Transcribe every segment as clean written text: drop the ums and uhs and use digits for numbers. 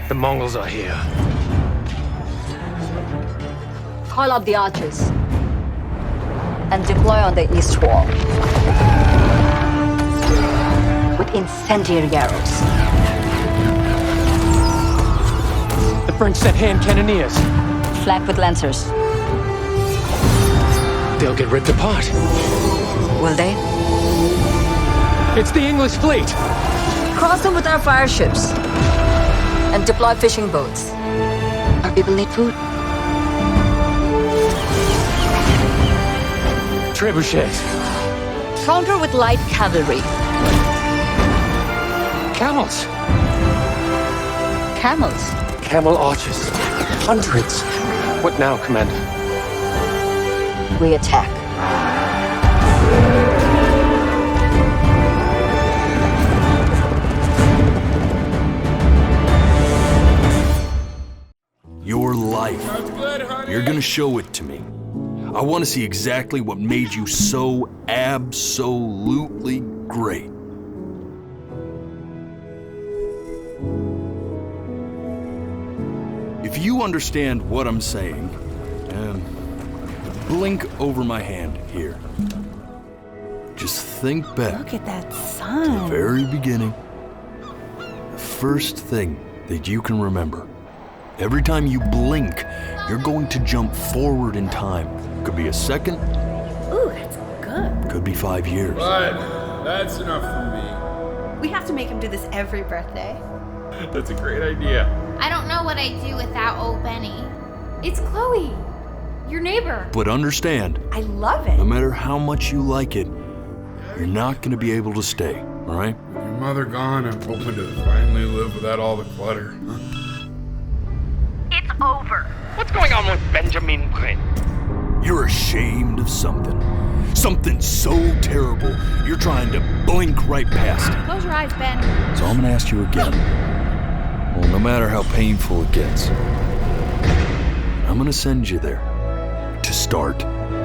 The Mongols are here. Call up the archers. And deploy on the east wall. With incendiary arrows. The French sent hand cannoneers. Flank with lancers. They'll get ripped apart. Will they? It's the English fleet! Cross them with our fire ships. And deploy fishing boats. Our people need food. Trebuchets. Counter with light cavalry. Camels. Camels. Camel archers. Hundreds. What now, Commander? We attack. Your life. You're gonna show it to me. I want to see exactly what made you so absolutely great. If you understand what I'm saying, blink over my hand here. Just think back. Look at that To the sun. very beginning. The first thing that you can remember. Every time you blink, you're going to jump forward in time. Could be a second, Ooh, that's good. could be 5 years. But that's enough for We have to make him do this every birthday. me. That's a great idea. I don't know what I'd do without old Benny. It's Chloe, your neighbor. But understand, I love it. no matter how much you like it, you're not going to be able to stay, all right? With your mother gone, I'm hoping to finally live without all the clutter. It's over. What's going on with Benjamin Quinn? You're ashamed of something. Something so terrible, you're trying to blink right past it. Close your eyes, Ben. So I'm going to ask you again. Well, no matter how painful it gets, I'm going to send you there to start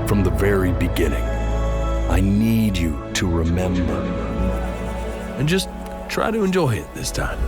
from the very beginning. I need you to remember. And just try to enjoy it this time.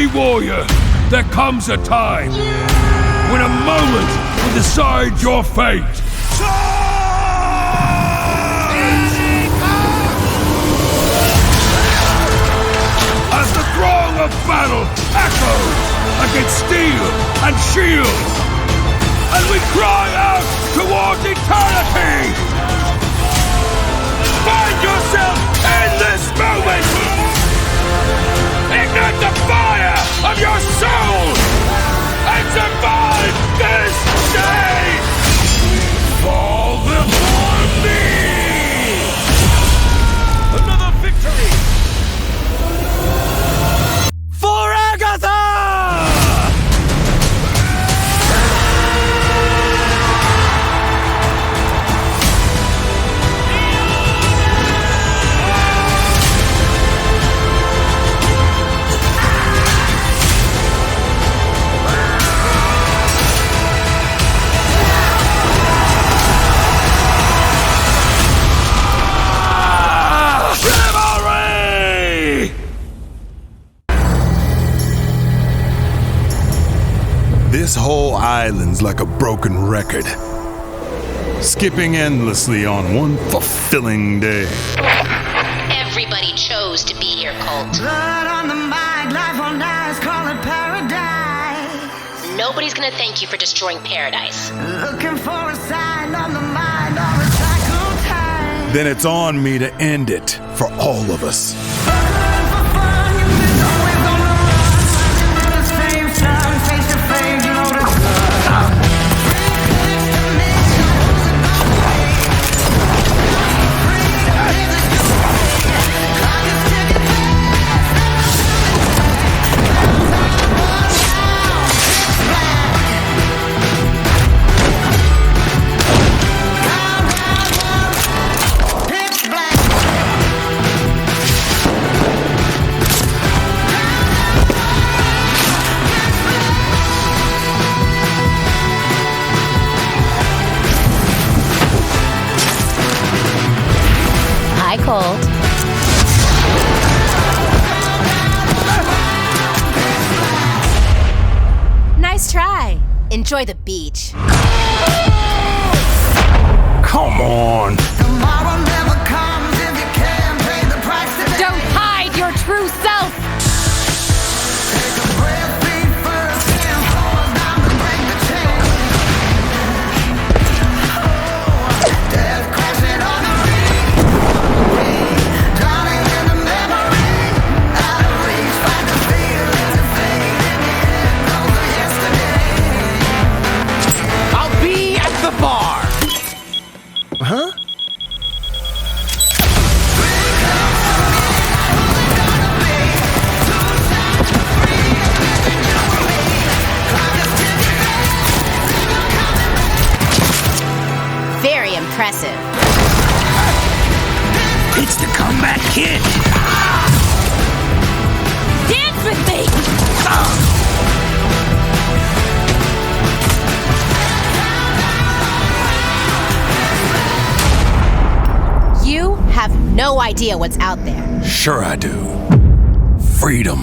every warrior, there comes a time when a moment will decide your fate. As the throng of battle echoes against steel and shield, and we cry out towards eternity! Find yourself in this moment! Ignite the fire of your soul! And survive this day! Fall before me! Another victory! For Agatha! This whole island's like a broken record, skipping endlessly on one fulfilling day. Everybody chose to be here, Colt. Blood on the mind, life on ice, call it paradise. Nobody's gonna thank you for destroying paradise. Looking for a sign on the mind, or a cycle time. Then it's on me to end it for all of us. Colt. Nice try. Enjoy the beach. Come on! Tomorrow never comes if you can't pay the price today. Don't hide your true self! Take a breath, feet first, and fall down to break the chain. Oh, death crashing on the reef. Drowning in the memory. Out of reach, find the feelings of fading in. Those of yesterday. I'll be at the bar! Huh? Very impressive. It's the comeback kid! Dance with me! You have no idea what's out there. Sure I do. Freedom.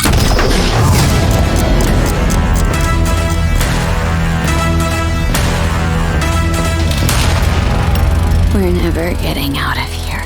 We're never getting out of here.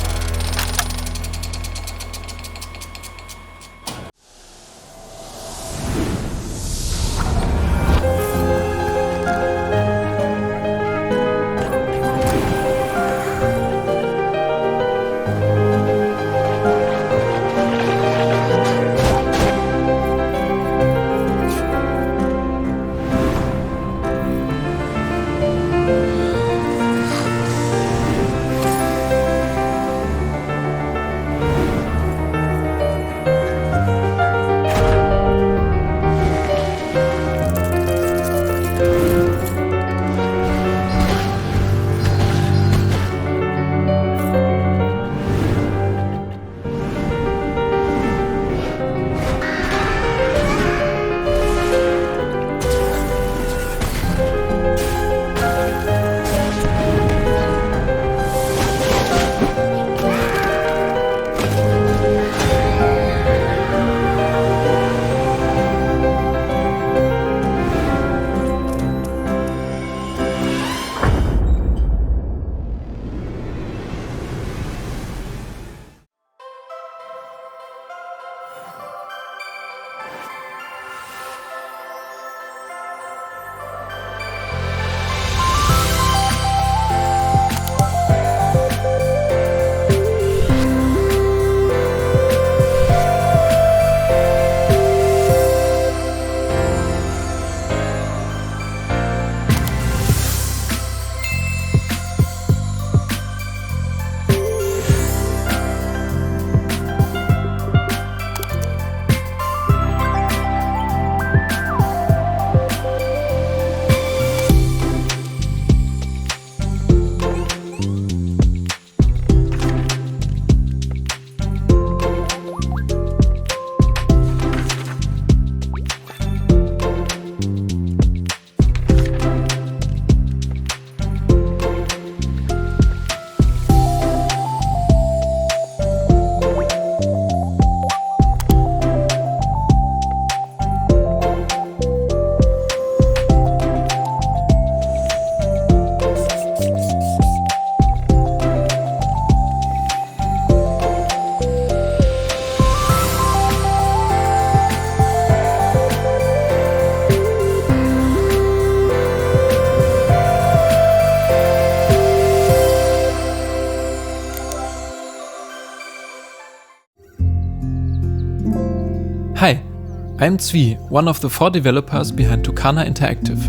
I'm Zvi, one of the 4 developers behind Tucana Interactive.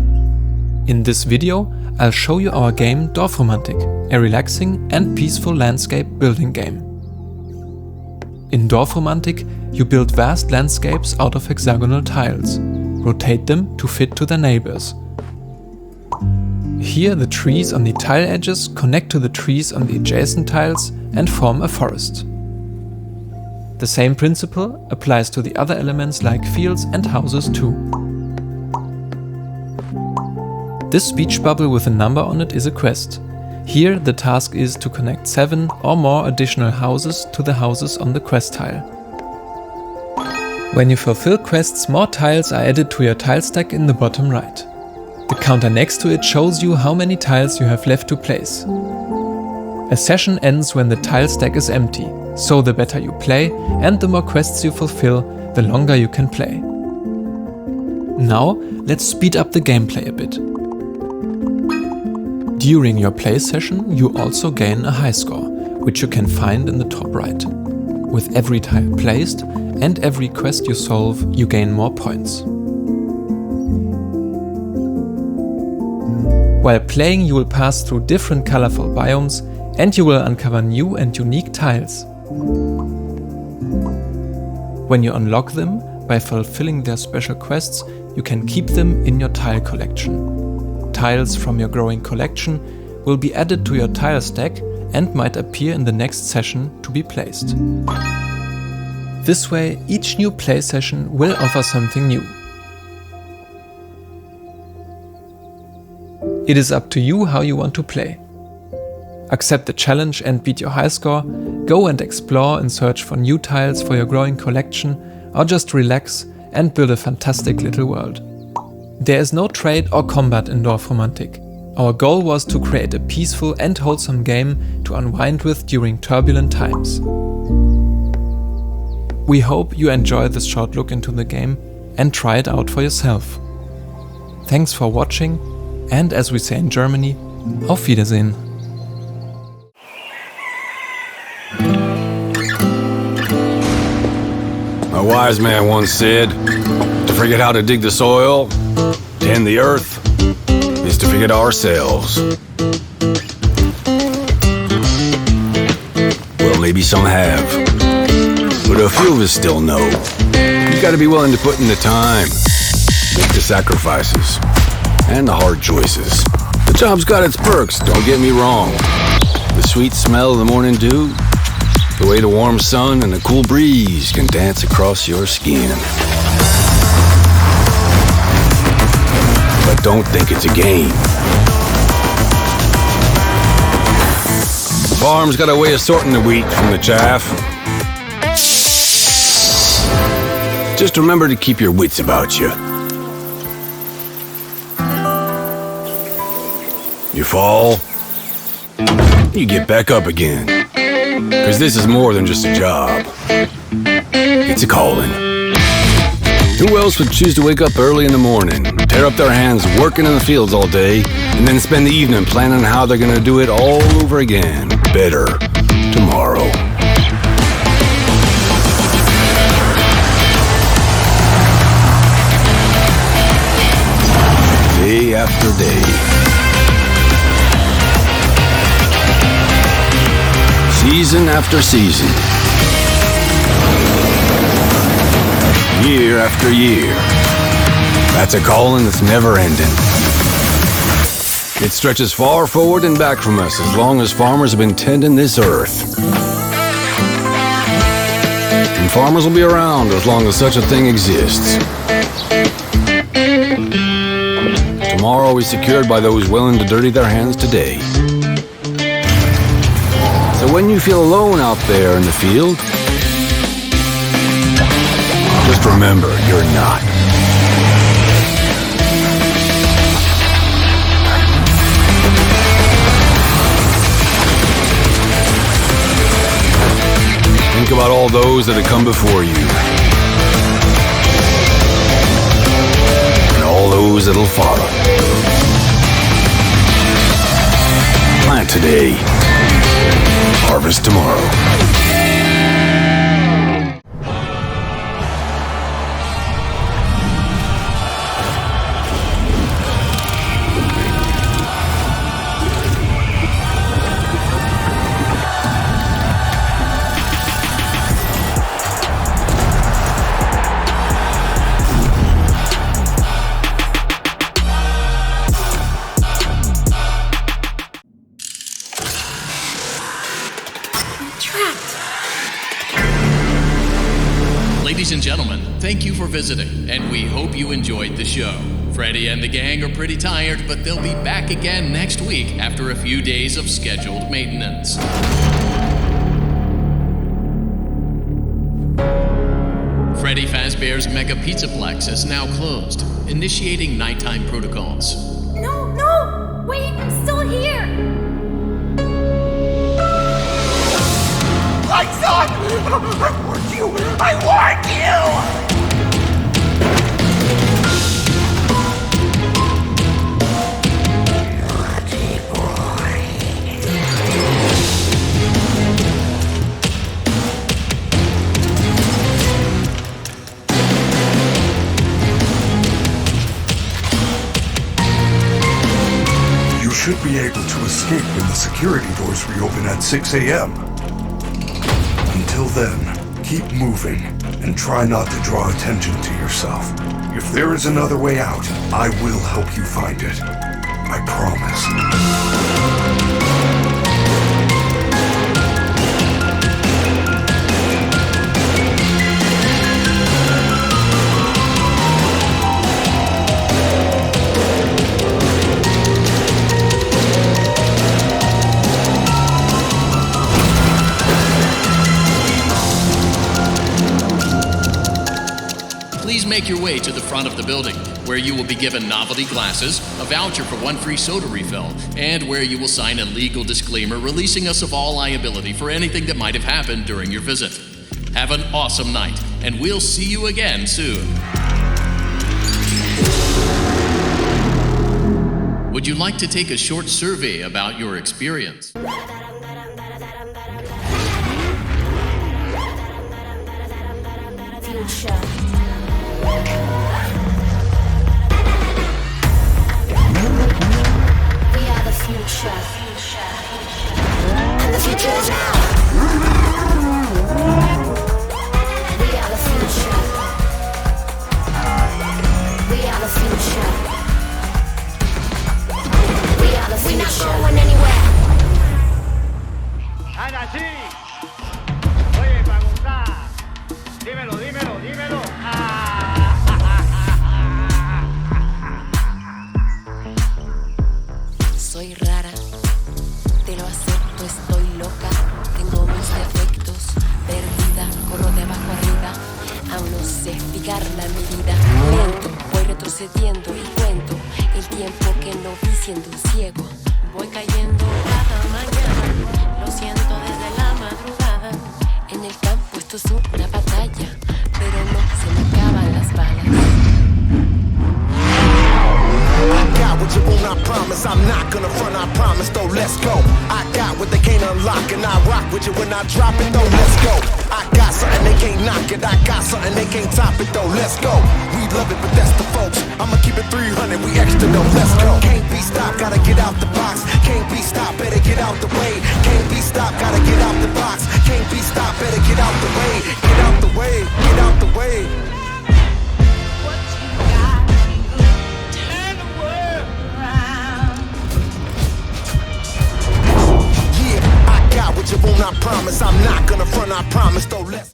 In this video, I'll show you our game Dorfromantik, a relaxing and peaceful landscape building game. In Dorfromantik, you build vast landscapes out of hexagonal tiles, rotate them to fit to their neighbors. Here the trees on the tile edges connect to the trees on the adjacent tiles and form a forest. The same principle applies to the other elements like fields and houses too. This speech bubble with a number on it is a quest. Here the task is to connect 7 or more additional houses to the houses on the quest tile. When you fulfill quests, more tiles are added to your tile stack in the bottom right. The counter next to it shows you how many tiles you have left to place. A session ends when the tile stack is empty, so the better you play and the more quests you fulfill, the longer you can play. Now let's speed up the gameplay a bit. During your play session you also gain a high score, which you can find in the top right. With every tile placed and every quest you solve, you gain more points. While playing, you will pass through different colorful biomes and you will uncover new and unique tiles. When you unlock them by fulfilling their special quests, you can keep them in your tile collection. Tiles from your growing collection will be added to your tile stack and might appear in the next session to be placed. This way, each new play session will offer something new. It is up to you how you want to play. Accept the challenge and beat your high score, go and explore and search for new tiles for your growing collection, or just relax and build a fantastic little world. There is no trade or combat in Dorfromantik. Our goal was to create a peaceful and wholesome game to unwind with during turbulent times. We hope you enjoy this short look into the game and try it out for yourself. Thanks for watching. And as we say in Germany, auf Wiedersehen. A wise man once said, to forget how to dig the soil, tend the earth, is to forget ourselves. Well, maybe some have, but a few of us still know. You gotta be willing to put in the time, make the sacrifices, and the hard choices. The job's got its perks, don't get me wrong. The sweet smell of the morning dew, the way the warm sun and the cool breeze can dance across your skin. But don't think it's a game. The farm's got a way of sorting the wheat from the chaff. Just remember to keep your wits about you. You fall, you get back up again. 'Cause this is more than just a job. It's a calling. Who else would choose to wake up early in the morning, tear up their hands working in the fields all day, and then spend the evening planning how they're gonna do it all over again, better, tomorrow? Day after day. Season after season. Year after year. That's a calling that's never ending. It stretches far forward and back from us as long as farmers have been tending this earth. And farmers will be around as long as such a thing exists. Tomorrow is secured by those willing to dirty their hands today. So when you feel alone out there in the field, just remember, you're not. Think about all those that have come before you. And all those that'll follow. Plant today. Harvest tomorrow. and gentlemen, thank you for visiting, and we hope you enjoyed the show. Freddy and the gang are pretty tired, but they'll be back again next week after a few days of scheduled maintenance. Freddy Fazbear's Mega Pizzaplex is now closed, initiating nighttime protocols. No! Wait, I'm still here! Lights on! I warned you! I warned you! You should be able to escape when the security doors reopen at 6 a.m. Until then, keep moving and try not to draw attention to yourself. If there is another way out, I will help you find it. I promise. Please make your way to the front of the building, where you will be given novelty glasses, a voucher for 1 free soda refill, and where you will sign a legal disclaimer releasing us of all liability for anything that might have happened during your visit. Have an awesome night, and we'll see you again soon. Would you like to take a short survey about your experience? Future. We are the future. And the future is now. We are the future. We are the future. We are the future. We're not going anywhere. Ana, oye, pregunta. Dímelo. Soy rara, te lo acepto, estoy loca, tengo mis defectos, perdida, corro de abajo arriba, aún no sé explicar la medida, lento, voy retrocediendo y cuento el tiempo que no vi siendo un ciego, voy cayendo cada mañana, lo siento desde la madrugada, en el campo esto es una batalla, pero no se me acaban las balas. I got what you want, I promise. I'm not gonna front, I promise, though, let's go. I got what they can't unlock, and I rock with you when I drop it, though, let's go. I got something they can't knock it, I got something they can't top it, though, let's go. We love it, but that's the folks. I'ma keep it 300, we extra, though, let's go. Can't be stopped, gotta get out the box. Can't be stopped, better get out the way. Can't be stopped, gotta get out the box. Can't be stopped, better get out the way. Get out the way, get out the way. What you want, I promise. I'm not gonna front, I promise, though, let's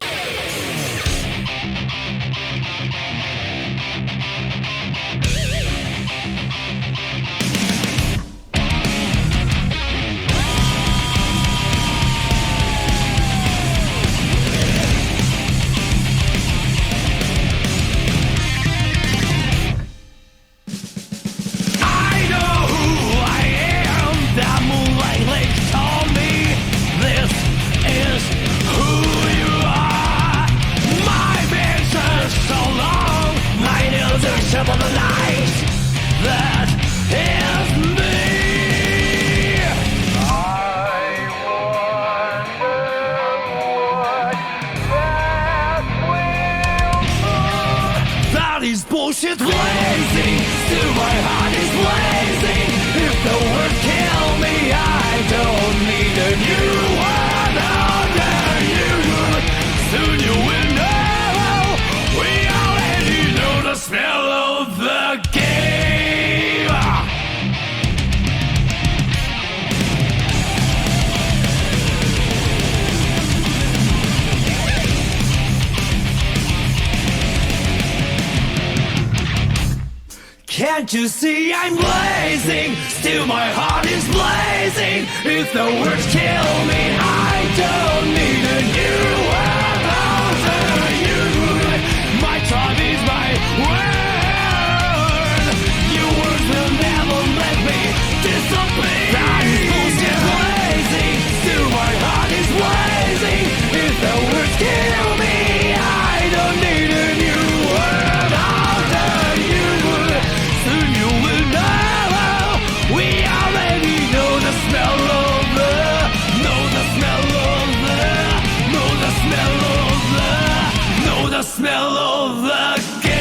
of the light that is me. I wonder what that is bullshit blazing. Still my heart is blazing. If the word kill me, I don't need a new one under you. Soon you will know. We already know the smell of the game. Can't you see I'm blazing? Still my heart is blazing. If the words kill me, I don't need a new world over you. My time is my word. Your words will never let me disobey. That is bullshit blazing. Still my heart is blazing. If the words kill me, I don't need a new world over you. Soon you will know. We already know the smell of the, know the smell of the, know the smell of the, know the smell of the game.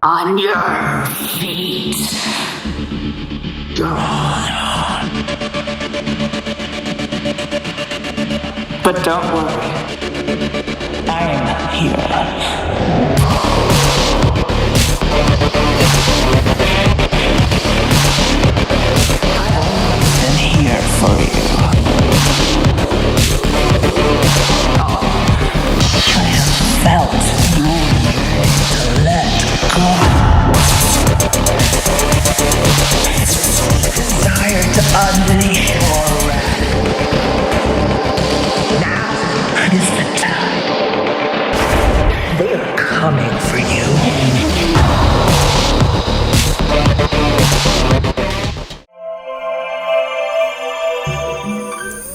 On your feet. But don't worry. I'm here. I've been here for you. I have felt your need to let go. Desire to unleash your wrath. Now is the time. They're coming for you.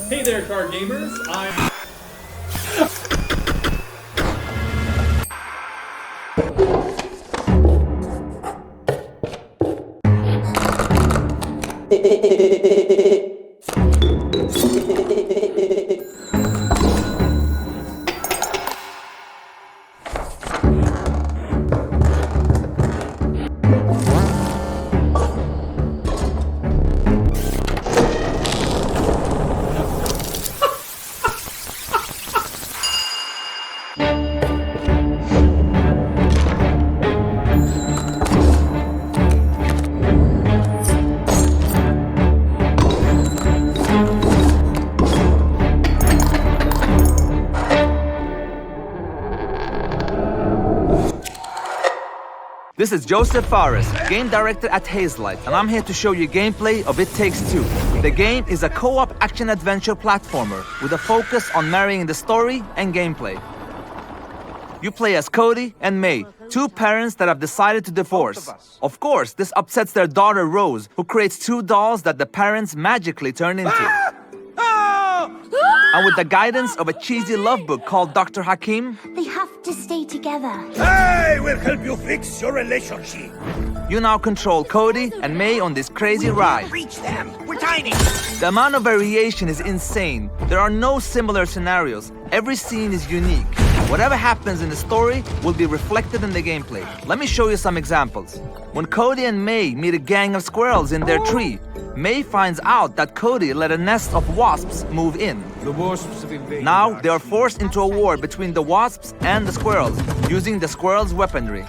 Hey there, card gamers. I'm... This is Joseph Fares, game director at Hazelight, and I'm here to show you gameplay of It Takes Two. The game is a co-op action-adventure platformer with a focus on marrying the story and gameplay. You play as Cody and May, two parents that have decided to divorce. Of course, this upsets their daughter Rose, who creates two dolls that the parents magically turn into. And with the guidance of a cheesy love book called Dr. Hakim, they have to stay together. I will help you fix your relationship. You now control Cody and May on this crazy ride. Reach them. We're tiny. The amount of variation is insane. There are no similar scenarios. Every scene is unique. Whatever happens in the story will be reflected in the gameplay. Let me show you some examples. When Cody and May meet a gang of squirrels in their tree, May finds out that Cody let a nest of wasps move in. The wasps have invaded. Now they are forced into a war between the wasps and the squirrels, using the squirrels' weaponry.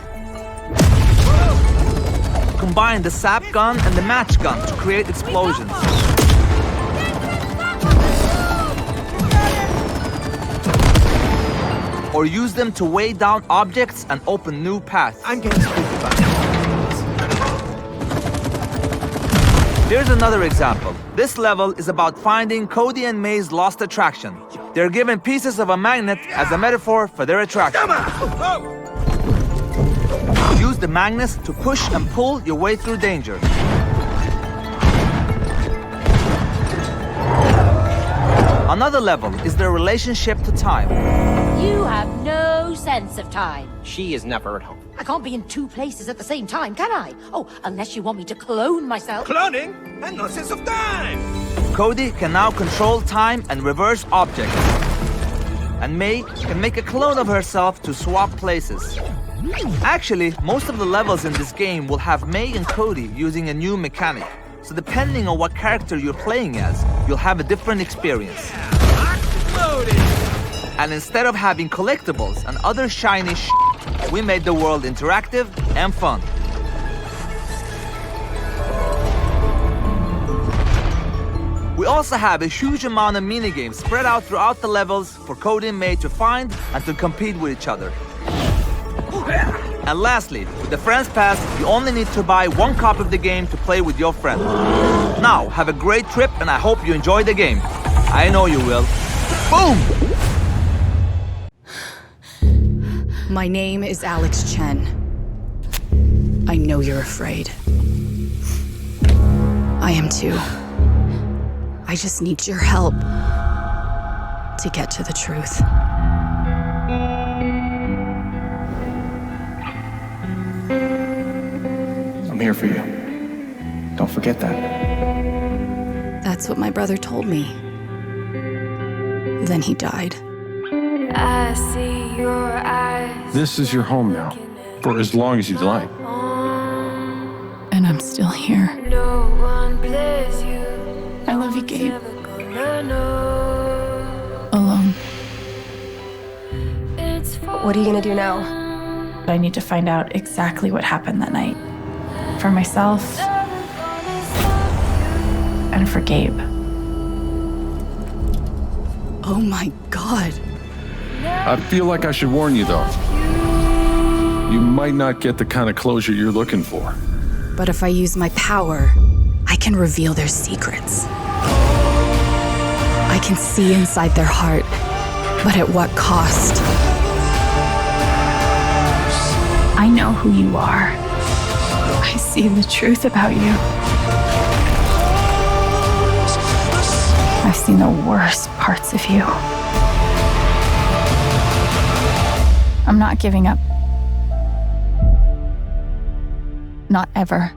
Combine the sap gun and the match gun to create explosions. Or use them to weigh down objects and open new paths. I'm getting spooky about it. Here's another example. This level is about finding Cody and May's lost attraction. They're given pieces of a magnet as a metaphor for their attraction. Use the magnets to push and pull your way through danger. Another level is their relationship to time. You have no sense of time. She is never at home. I can't be in two places at the same time, can I? Oh, unless you want me to clone myself. Cloning and no sense of time. Cody can now control time and reverse objects. And May can make a clone of herself to swap places. Actually, most of the levels in this game will have May and Cody using a new mechanic. So depending on what character you're playing as, you'll have a different experience. And instead of having collectibles and other shiny we made the world interactive and fun. We also have a huge amount of minigames spread out throughout the levels for Cody and May to find and to compete with each other. And lastly, with the Friends Pass, you only need to buy one copy of the game to play with your friend. Now, have a great trip and I hope you enjoy the game. I know you will. Boom! My name is Alex Chen. I know you're afraid. I am too. I just need your help to get to the truth. I'm here for you. Don't forget that. That's what my brother told me. Then he died. I see your eyes. This is your home now, for as long as you'd like. And I'm still here. No one plays you. I love you, Gabe. Alone. What are you gonna do now? I need to find out exactly what happened that night. For myself. And for Gabe. Oh my God. I feel like I should warn you, though. You might not get the kind of closure you're looking for. But if I use my power, I can reveal their secrets. I can see inside their heart, but at what cost? I know who you are. I see the truth about you. I've seen the worst parts of you. I'm not giving up. Not ever.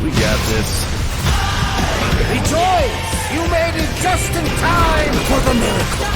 We got this. Rejoice! You made it just in time for the miracle.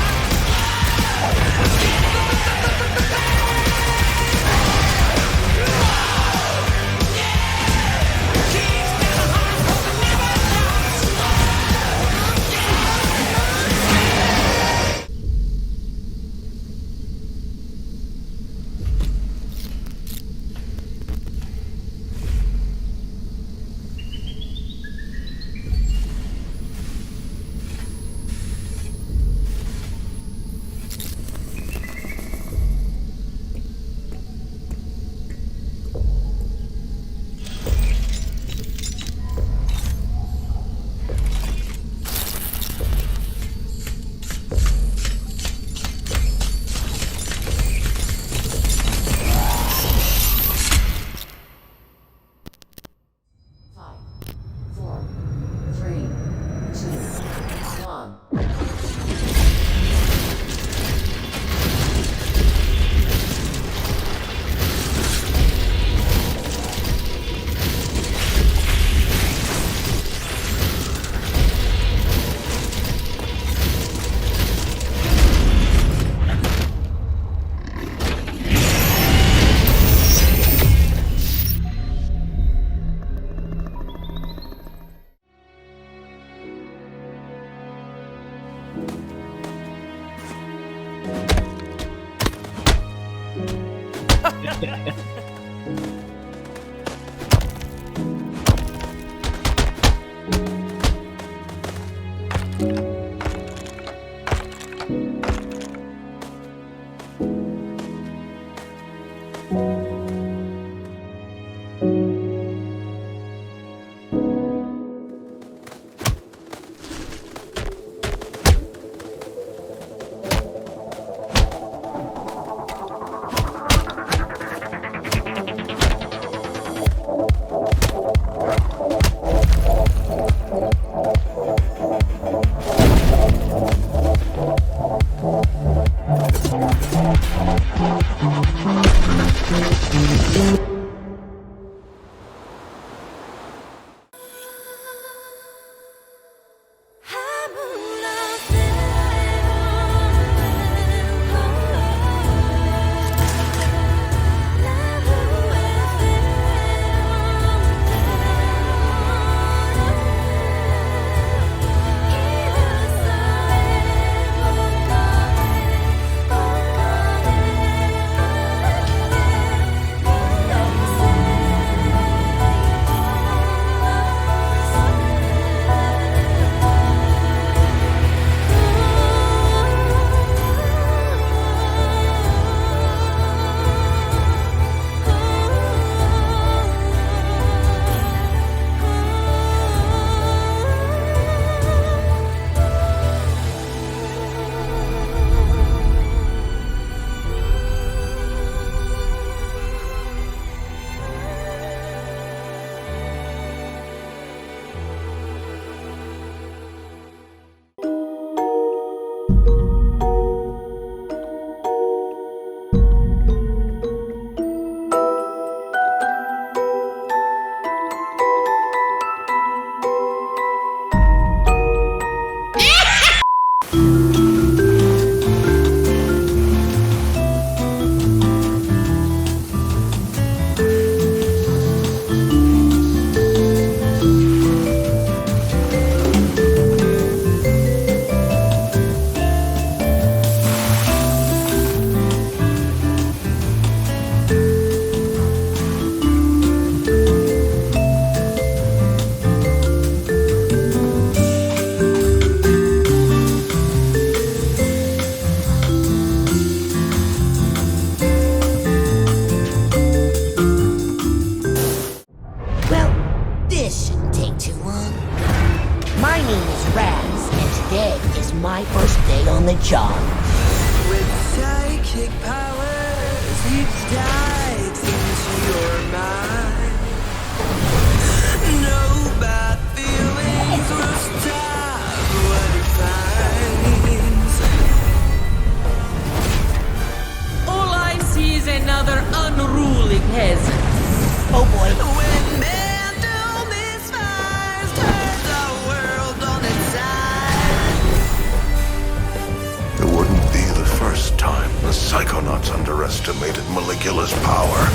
underestimated Maligula's power.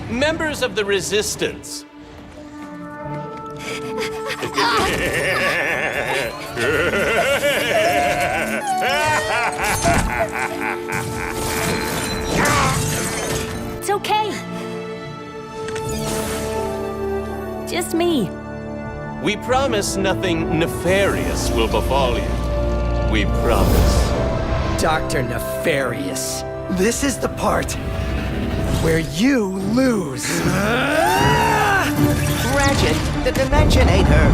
Members of the Resistance. It's okay. Just me. We promise nothing nefarious will befall you. We promise. Dr. Nefarious. This is the part where you lose. Ratchet, the Dimensionator.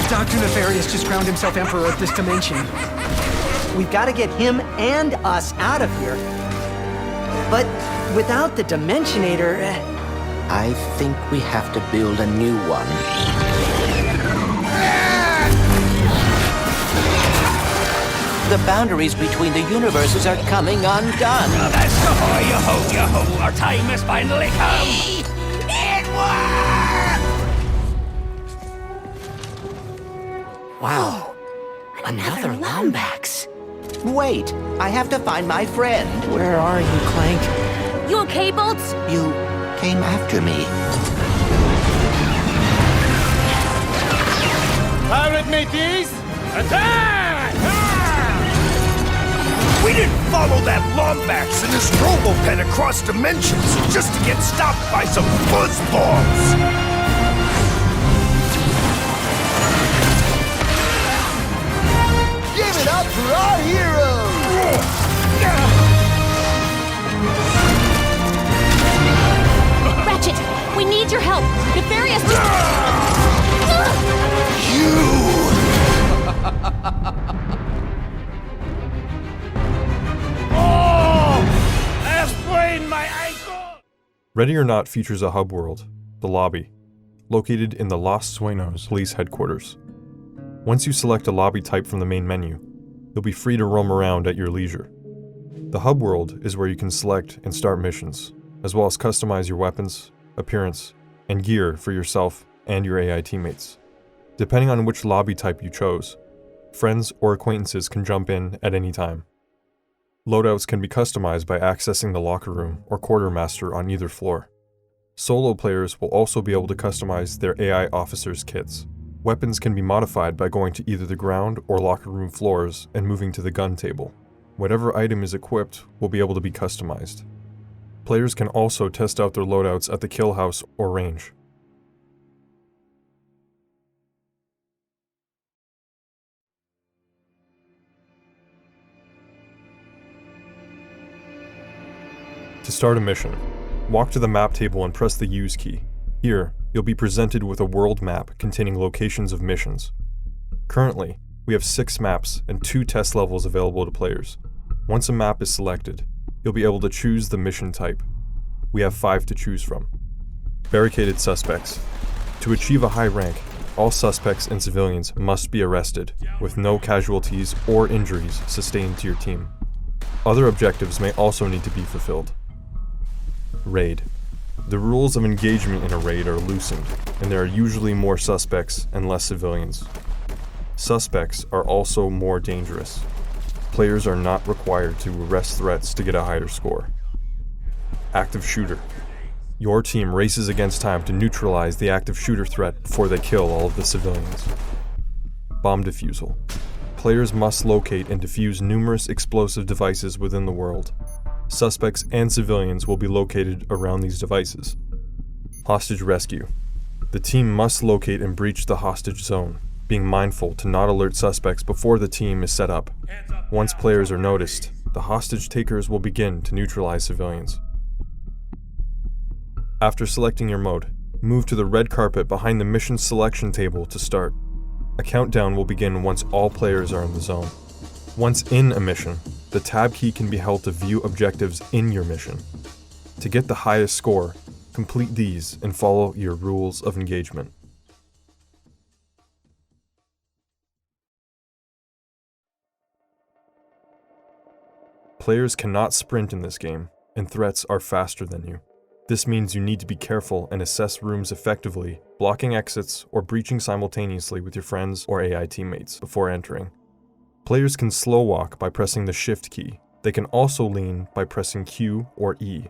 Dr. Nefarious just crowned himself Emperor of this dimension. We've got to get him and us out of here. But without the Dimensionator... I think we have to build a new one. The boundaries between the universes are coming undone. Yo-ho, our time has finally come! It worked! Wow, another Lombax. Wait, I have to find my friend. Where are you, Clank? You okay, Bolts? You came after me. Pirate mateys, attack! We didn't follow that Lombax and his robo-pen across dimensions just to get stopped by some fuzzballs! Give it up for our hero! Ratchet, we need your help. Nefarious I've sprained my ankle! Ready or Not features a hub world, the lobby, located in the Los Sueños police headquarters. Once you select a lobby type from the main menu, you'll be free to roam around at your leisure. The hub world is where you can select and start missions, as well as customize your weapons, appearance, and gear for yourself and your AI teammates. Depending on which lobby type you chose, friends or acquaintances can jump in at any time. Loadouts can be customized by accessing the locker room or quartermaster on either floor. Solo players will also be able to customize their AI officers' kits. Weapons can be modified by going to either the ground or locker room floors and moving to the gun table. Whatever item is equipped will be able to be customized. Players can also test out their loadouts at the kill house or range. To start a mission, walk to the map table and press the Use key. Here, you'll be presented with a world map containing locations of missions. Currently, we have 6 maps and 2 test levels available to players. Once a map is selected, you'll be able to choose the mission type. We have 5 to choose from. Barricaded suspects. To achieve a high rank, all suspects and civilians must be arrested, with no casualties or injuries sustained to your team. Other objectives may also need to be fulfilled. Raid. The rules of engagement in a raid are loosened, and there are usually more suspects and less civilians. Suspects are also more dangerous. Players are not required to arrest threats to get a higher score. Active shooter. Your team races against time to neutralize the active shooter threat before they kill all of the civilians. Bomb defusal. Players must locate and defuse numerous explosive devices within the world. Suspects and civilians will be located around these devices. Hostage rescue. The team must locate and breach the hostage zone, being mindful to not alert suspects before the team is set up. Once players are noticed, the hostage takers will begin to neutralize civilians. After selecting your mode, move to the red carpet behind the mission selection table to start. A countdown will begin once all players are in the zone. Once in a mission, the tab key can be held to view objectives in your mission. To get the highest score, complete these and follow your rules of engagement. Players cannot sprint in this game, and threats are faster than you. This means you need to be careful and assess rooms effectively, blocking exits or breaching simultaneously with your friends or AI teammates before entering. Players can slow walk by pressing the Shift key. They can also lean by pressing Q or E.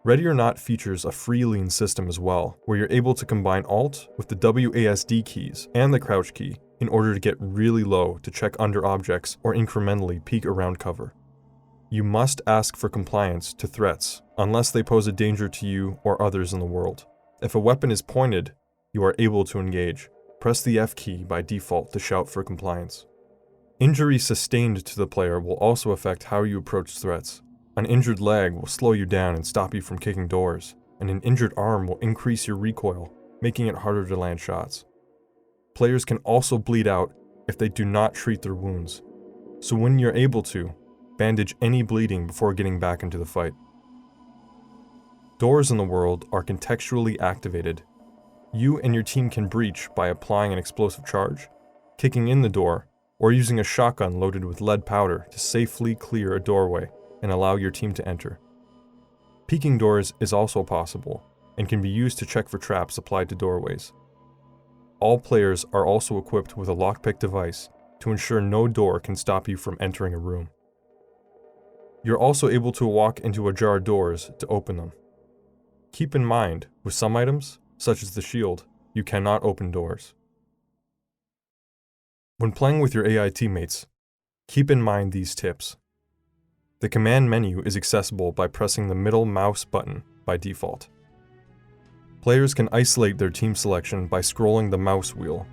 Ready or Not features a free lean system as well, where you're able to combine Alt with the WASD keys and the crouch key in order to get really low to check under objects or incrementally peek around cover. You must ask for compliance to threats unless they pose a danger to you or others in the world. If a weapon is pointed, you are able to engage. Press the F key by default to shout for compliance. Injury sustained to the player will also affect how you approach threats. An injured leg will slow you down and stop you from kicking doors, and an injured arm will increase your recoil, making it harder to land shots. Players can also bleed out if they do not treat their wounds, so when you're able to, bandage any bleeding before getting back into the fight. Doors in the world are contextually activated. You and your team can breach by applying an explosive charge, kicking in the door, or using a shotgun loaded with lead powder to safely clear a doorway and allow your team to enter. Peeking doors is also possible, and can be used to check for traps applied to doorways. All players are also equipped with a lockpick device to ensure no door can stop you from entering a room. You're also able to walk into ajar doors to open them. Keep in mind, with some items, such as the shield, you cannot open doors. When playing with your AI teammates, keep in mind these tips. The command menu is accessible by pressing the middle mouse button by default. Players can isolate their team selection by scrolling the mouse wheel.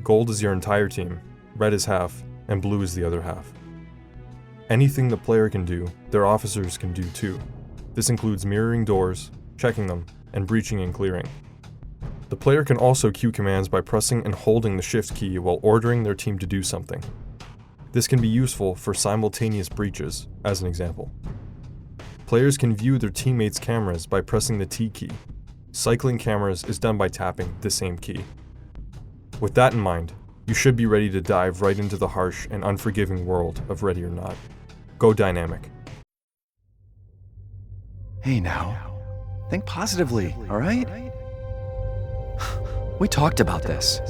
Gold is your entire team, red is half, and blue is the other half. Anything the player can do, their officers can do too. This includes mirroring doors, checking them, and breaching and clearing. The player can also queue commands by pressing and holding the Shift key while ordering their team to do something. This can be useful for simultaneous breaches, as an example. Players can view their teammates' cameras by pressing the T key. Cycling cameras is done by tapping the same key. With that in mind, you should be ready to dive right into the harsh and unforgiving world of Ready or Not. Go dynamic. Hey now, think positively, alright? We talked about this.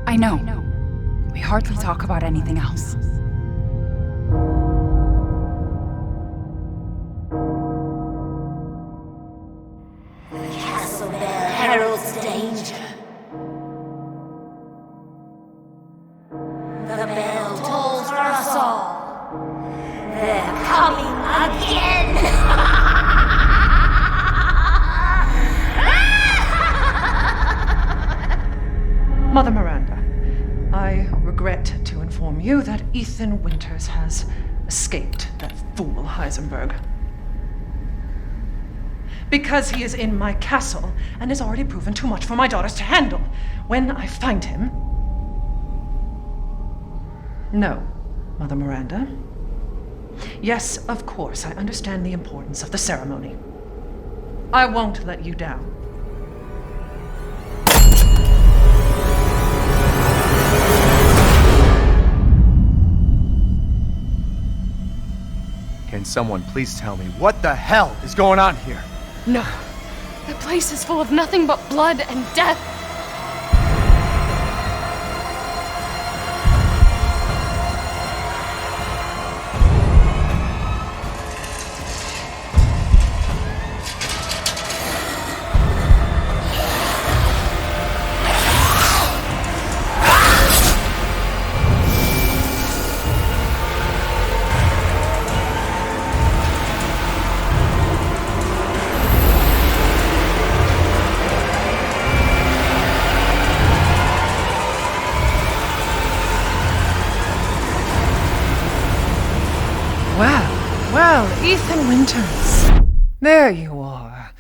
I know. We hardly talk about anything else. The castle bell heralds danger. The bell tolls for us all. They're coming again! Mother Miranda, I regret to inform you that Ethan Winters has escaped that fool Heisenberg. Because he is in my castle and has already proven too much for my daughters to handle. When I find him... No, Mother Miranda. Yes, of course, I understand the importance of the ceremony. I won't let you down. Can someone please tell me what the hell is going on here? No. The place is full of nothing but blood and death. Well, Ethan Winters. There you are.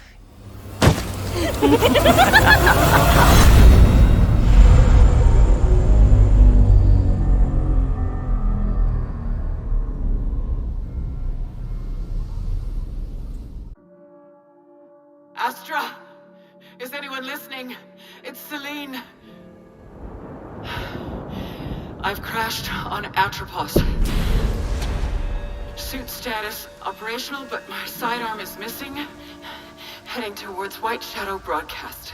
Astra, is anyone listening? It's Celine. I've crashed on Atropos. Suit status operational, but my sidearm is missing. Heading towards White Shadow broadcast.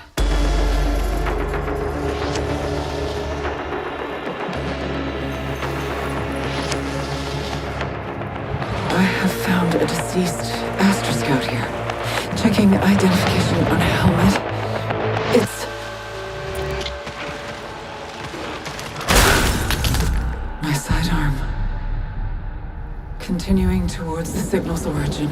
I have found a deceased Astra Scout here. Checking identification on a helmet. It's... my sidearm. Continuing towards the signal's origin.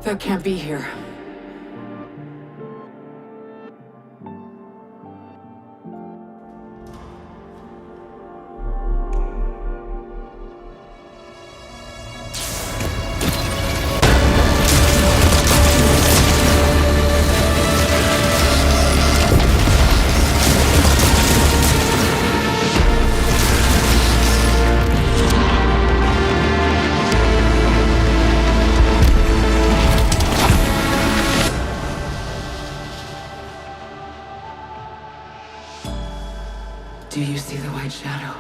That can't be here. Do you see the White Shadow?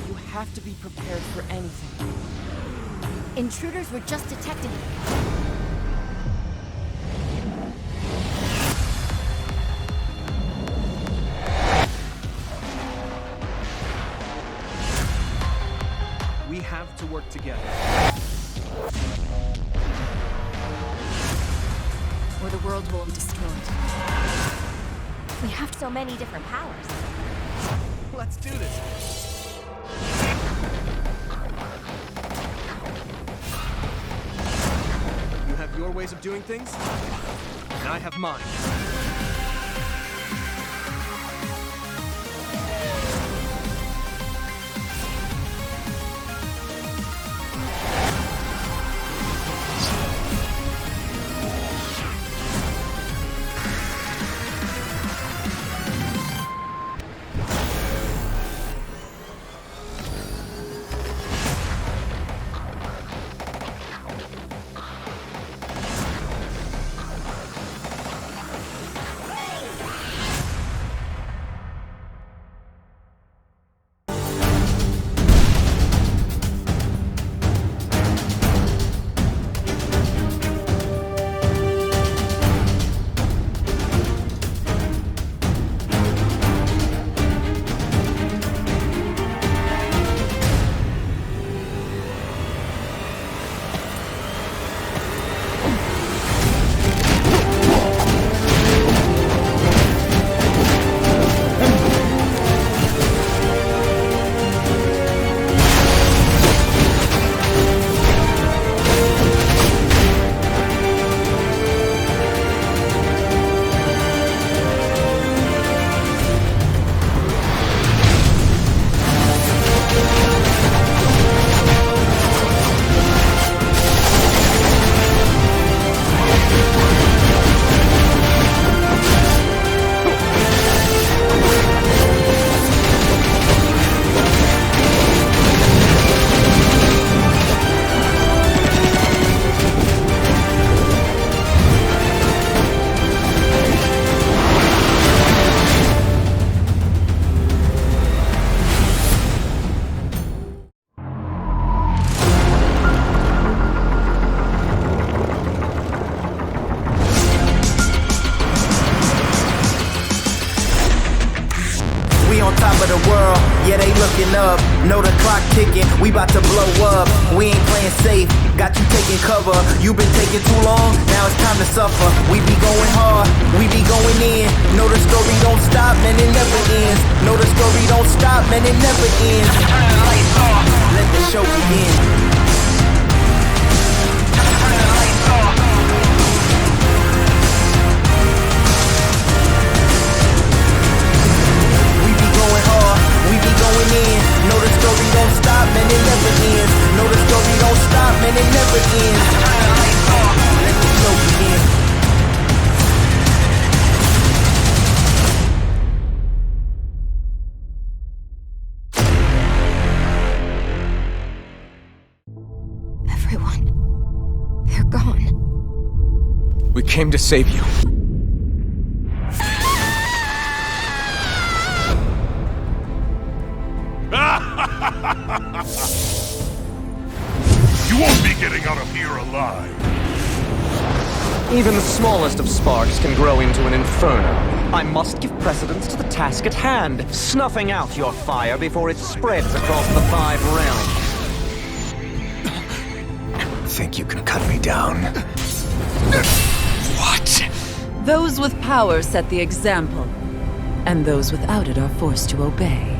You have to be prepared for anything. Intruders were just detected. We have to work together. Or the world will be destroyed. We have so many different powers. Let's do this. You have your ways of doing things, and I have mine. Up, know the clock ticking, we about to blow up. We ain't playing safe, got you taking cover. You been taking too long, now it's time to suffer. We be going hard, we be going in. Know the story don't stop, man, it never ends. Know the story don't stop, man, it never ends. Let the show begin. Going in, know the story don't stop, man, it never ends. Know the story don't stop, man, it never ends. Let the show begin. came to save you. You won't be getting out of here alive. Even the smallest of sparks can grow into an inferno. I must give precedence to the task at hand, snuffing out your fire before it spreads across the 5 realms. Think you can cut me down? What? Those with power set the example, and those without it are forced to obey.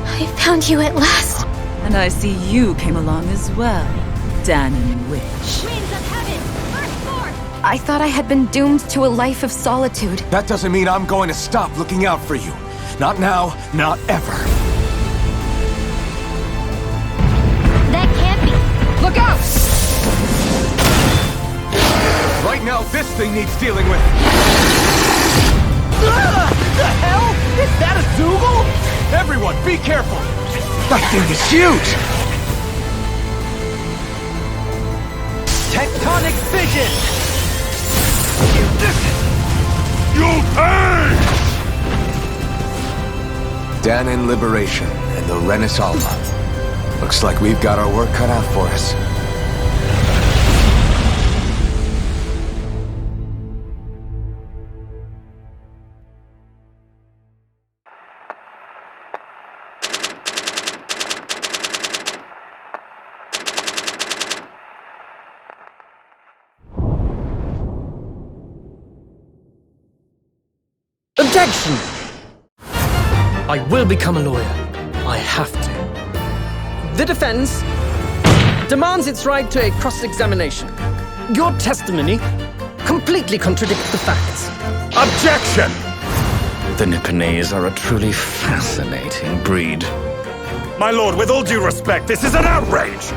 I found you at last. And I see you came along as well, Danon Witch. I thought I had been doomed to a life of solitude. That doesn't mean I'm going to stop looking out for you. Not now, not ever. That can't be. Look out! Right now, this thing needs dealing with. The hell? Is that a Dougal? Everyone, be careful! That thing is huge! Tectonic fission! You'll pay! Danon Liberation and the Renaissance. Looks like we've got our work cut out for us. Objection! I will become a lawyer. I have to. The defense demands its right to a cross-examination. Your testimony completely contradicts the facts. Objection! The Nipponese are a truly fascinating breed. My lord, with all due respect, this is an outrage!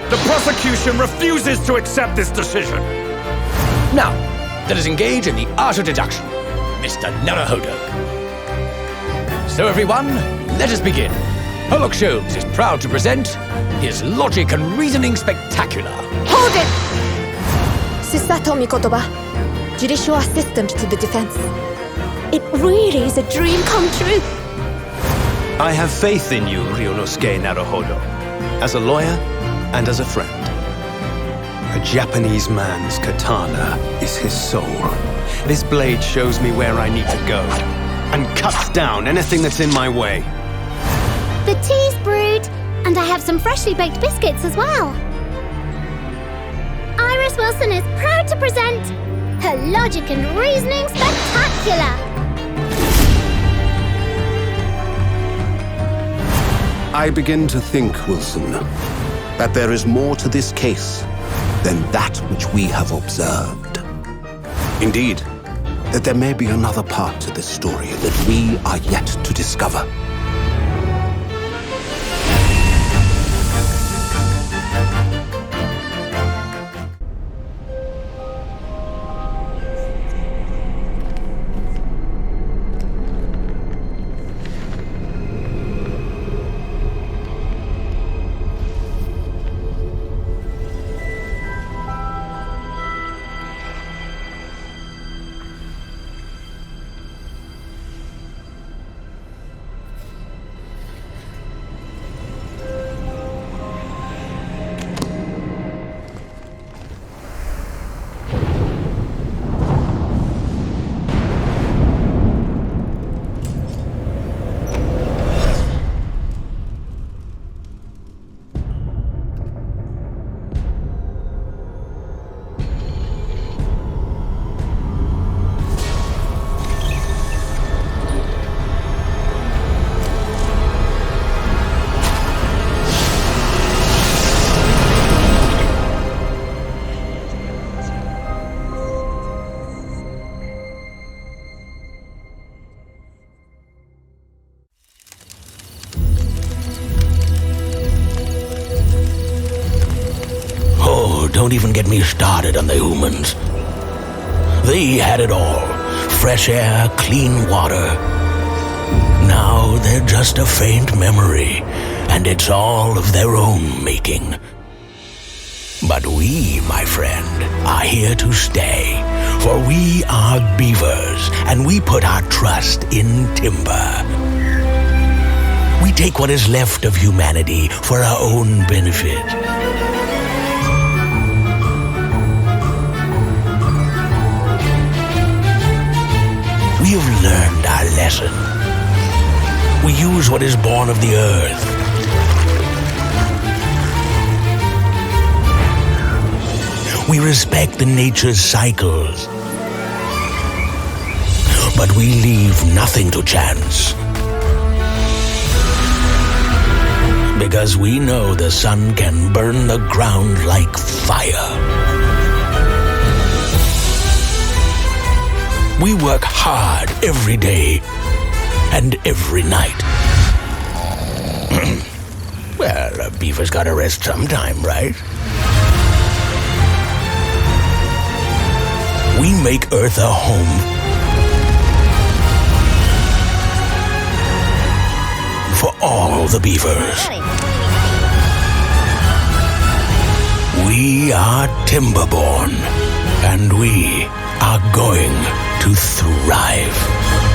The prosecution refuses to accept this decision. Now, let us engage in the art of deduction. Mr. Naruhodo. So everyone, let us begin. Pollock Sholmes is proud to present his Logic and Reasoning Spectacular. Hold it! Susato Mikotoba, judicial assistant to the defense. It really is a dream come true. I have faith in you, Ryunosuke Naruhodo, as a lawyer and as a friend. A Japanese man's katana is his soul. This blade shows me where I need to go, and cuts down anything that's in my way. The tea's brewed, and I have some freshly baked biscuits as well. Iris Wilson is proud to present her Logic and Reasoning Spectacular. I begin to think, Wilson, that there is more to this case than that which we have observed. Indeed, that there may be another part to this story that we are yet to discover. Don't even get me started on the humans. They had it all. fresh air, clean water. Now they're just a faint memory, and it's all of their own making. But we, my friend, are here to stay, for we are beavers, and we put our trust in timber. We take what is left of humanity for our own benefit. We have learned our lesson. We use what is born of the earth. We respect the nature's cycles. But we leave nothing to chance. Because we know the sun can burn the ground like fire. We work hard every day and every night. Well, a beaver's gotta rest sometime, right? We make Earth a home for all the beavers. We are Timberborn, and we are going to thrive.